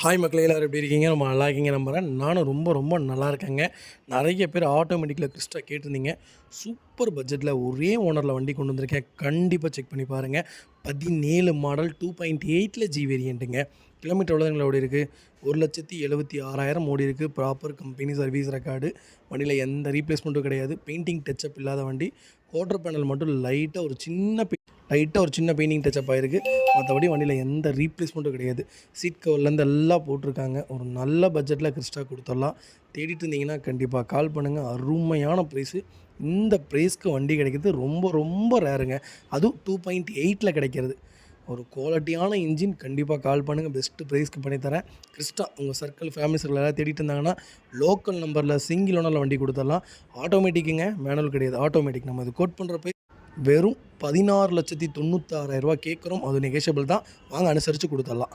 Hi மக்களே, எல்லாரும் எப்படி இருக்கீங்க? ரொம்ப நல்லா இருக்கீங்க நம்புறேன். நானும் ரொம்ப ரொம்ப நல்லா இருக்கேங்க. நிறைய பேர் ஆட்டோமேட்டிக்கில் கிறிஸ்டா கேட்டிருந்தீங்க. சூப்பர் பட்ஜெட்டில் ஒரே ஓனரில் வண்டி கொண்டு வந்திருக்கேன். கண்டிப்பாக செக் பண்ணி பாருங்கள். 17 மாடல் 2.8 ஜி வேரியண்ட்டுங்க. கிலோமீட்டர் எவ்வளோங்களா ஓடி இருக்குது? 1,76,000 ஓடி இருக்குது. Proper company service record. வண்டியில் எந்த ரீப்ளேஸ்மெண்ட்டும் கிடையாது. பெயிண்டிங் டச்சப் இல்லாத வண்டி. குவார்டர் பேனல் மட்டும் லைட்டாக ஒரு சின்ன பெயிண்டிங் டச்சப் ஆகிருக்கு. மற்றபடி வண்டியில் எந்த ரீப்ளேஸ்மெண்ட்டும் கிடையாது. சீட் கவர்லேருந்து எல்லாம் போட்டிருக்காங்க. ஒரு நல்ல பட்ஜெட்டில் கிறிஸ்டா கொடுத்துடலாம். தேடிட்டு இருந்தீங்கன்னா கண்டிப்பாக கால் பண்ணுங்கள். அருமையான ப்ரைஸு. இந்த ப்ரைஸ்க்கு வண்டி கிடைக்கிறது ரொம்ப ரொம்ப ரேருங்க. அதுவும் 2.8 கிடைக்கிறது. ஒரு குவாலிட்டியான இன்ஜின். கண்டிப்பாக கால் பண்ணுங்கள். பெஸ்ட்டு ப்ரைஸ்க்கு பண்ணித்தரேன். கிறிஸ்டா உங்கள் சர்க்கிள் ஃபேமிலி சர்க்கிள் எல்லாம் தேடிட்டு இருந்தாங்கன்னா லோக்கல் நம்பரில் சிங்கிள் ஓனரில் வண்டி கொடுத்துடலாம். ஆட்டோமேட்டிக்குங்க, மேனுவல் கிடையாது. ஆட்டோமேட்டிக். நம்ம இது கோட் பண்ணுறப்ப வெறும் 16,96,000 கேட்குறோம். அது நெகோஷியபிள் தான். வாங்க அனுசரித்து கொடுத்துடலாம்.